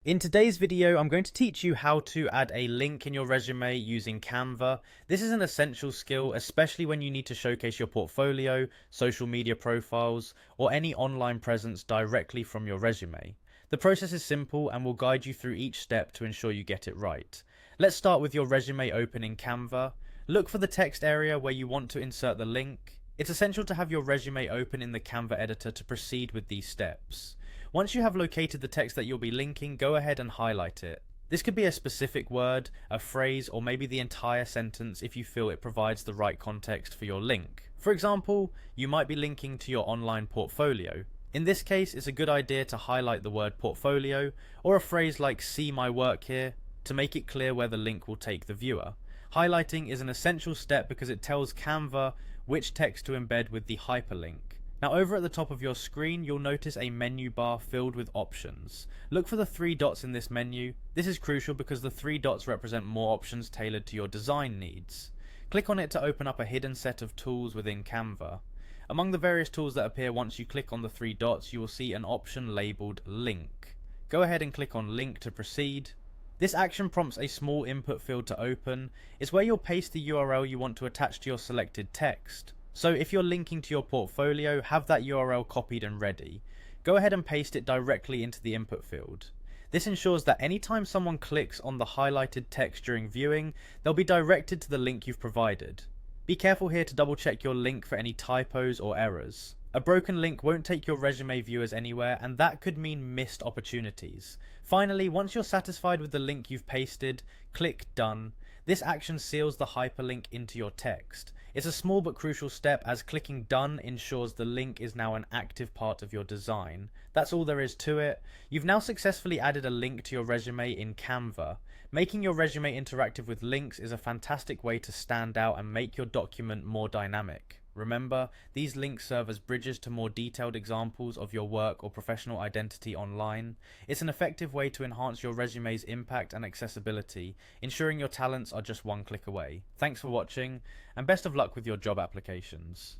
In today's video, I'm going to teach you how to add a link in your resume using Canva. This is an essential skill, especially when you need to showcase your portfolio, social media profiles, or any online presence directly from your resume. The process is simple and will guide you through each step to ensure you get it right. Let's start with your resume open in Canva. Look for the text area where you want to insert the link. It's essential to have your resume open in the Canva editor to proceed with these steps. Once you have located the text that you'll be linking, go ahead and highlight it. This could be a specific word, a phrase, or maybe the entire sentence if you feel it provides the right context for your link. For example, you might be linking to your online portfolio. In this case, it's a good idea to highlight the word portfolio, or a phrase like "see my work here," to make it clear where the link will take the viewer. Highlighting is an essential step because it tells Canva which text to embed with the hyperlink. Now over at the top of your screen, you'll notice a menu bar filled with options. Look for the three dots in this menu. This is crucial because the three dots represent more options tailored to your design needs. Click on it to open up a hidden set of tools within Canva. Among the various tools that appear once you click on the three dots, you will see an option labeled Link. Go ahead and click on Link to proceed. This action prompts a small input field to open. It's where you'll paste the URL you want to attach to your selected text. So if you're linking to your portfolio, have that URL copied and ready. Go ahead and paste it directly into the input field. This ensures that anytime someone clicks on the highlighted text during viewing, they'll be directed to the link you've provided. Be careful here to double check your link for any typos or errors. A broken link won't take your resume viewers anywhere, and that could mean missed opportunities. Finally, once you're satisfied with the link you've pasted, click Done. This action seals the hyperlink into your text. It's a small but crucial step, as clicking Done ensures the link is now an active part of your design. That's all there is to it. You've now successfully added a link to your resume in Canva. Making your resume interactive with links is a fantastic way to stand out and make your document more dynamic. Remember, these links serve as bridges to more detailed examples of your work or professional identity online. It's an effective way to enhance your resume's impact and accessibility, ensuring your talents are just one click away. Thanks for watching, and best of luck with your job applications.